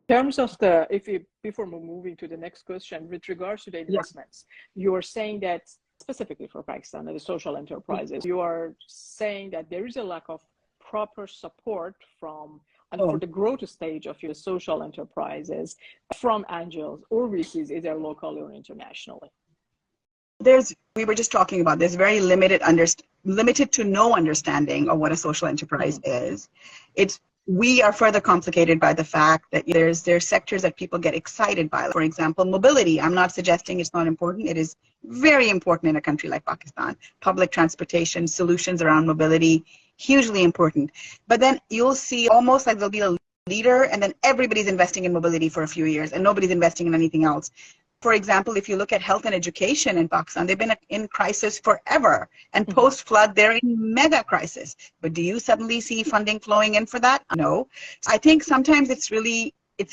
terms of the, before moving to the next question, with regards to the investments, you are saying that specifically for Pakistan, the social enterprises, you are saying that there is a lack of proper support from, and for the growth stage of your social enterprises from angels or VCs, either locally or internationally. We were just talking about this very limited to no understanding of what a social enterprise is. We are further complicated by the fact that there's sectors that people get excited by. For example, mobility. I'm not suggesting it's not important. It is very important in a country like Pakistan. Public transportation, solutions around mobility, hugely important. But then you'll see almost like there'll be a leader and then everybody's investing in mobility for a few years and nobody's investing in anything else. For example, if you look at health and education in Pakistan, they've been in crisis forever. And post-flood, they're in mega crisis. But do you suddenly see funding flowing in for that? No. I think sometimes it's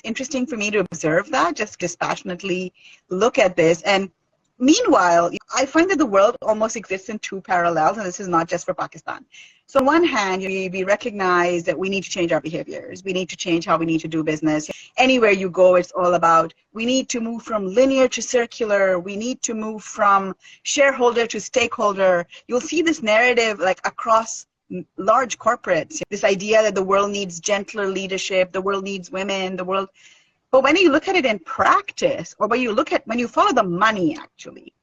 interesting for me to observe that, just dispassionately look at this. And meanwhile, I find that the world almost exists in two parallels, and this is not just for Pakistan. So on one hand, we recognize that we need to change our behaviors. We need to change how we need to do business. Anywhere you go, it's all about, we need to move from linear to circular. We need to move from shareholder to stakeholder. You'll see this narrative like across large corporates, this idea that the world needs gentler leadership, the world needs women, but when you look at it in practice, or when you follow the money, actually,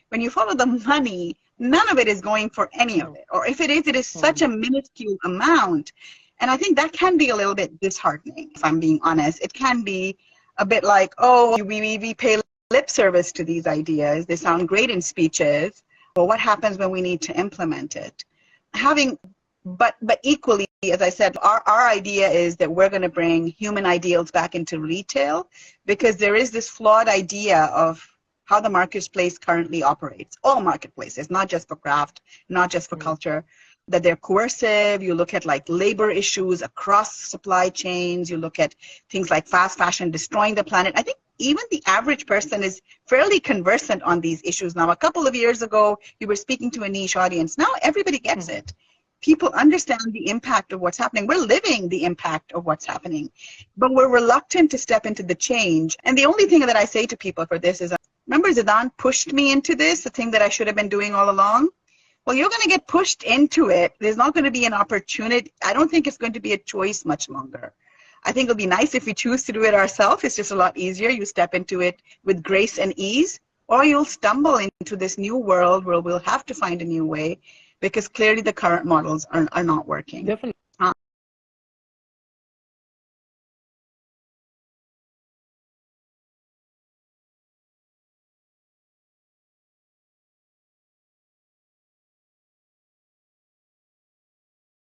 when you follow the money, none of it is going for any of it. Or if it is such a minuscule amount. And I think that can be a little bit disheartening, if I'm being honest. It can be a bit like, we pay lip service to these ideas. They sound great in speeches. But what happens when we need to implement it? But equally, as I said, our idea is that we're going to bring human ideals back into retail, because there is this flawed idea of how the marketplace currently operates. All marketplaces, not just for craft, not just for culture, that they're coercive. You look at like labor issues across supply chains. You look at things like fast fashion destroying the planet. I think even the average person is fairly conversant on these issues now. A couple of years ago, you were speaking to a niche audience. Now everybody gets it. People understand the impact of what's happening. We're living the impact of what's happening, but we're reluctant to step into the change. And the only thing that I say to people for this is, remember Zidane pushed me into this, the thing that I should have been doing all along? Well, you're going to get pushed into it. There's not going to be an opportunity. I don't think it's going to be a choice much longer. I think it'll be nice if we choose to do it ourselves. It's just a lot easier. You step into it with grace and ease, or you'll stumble into this new world where we'll have to find a new way, because clearly the current models are not working. Definitely.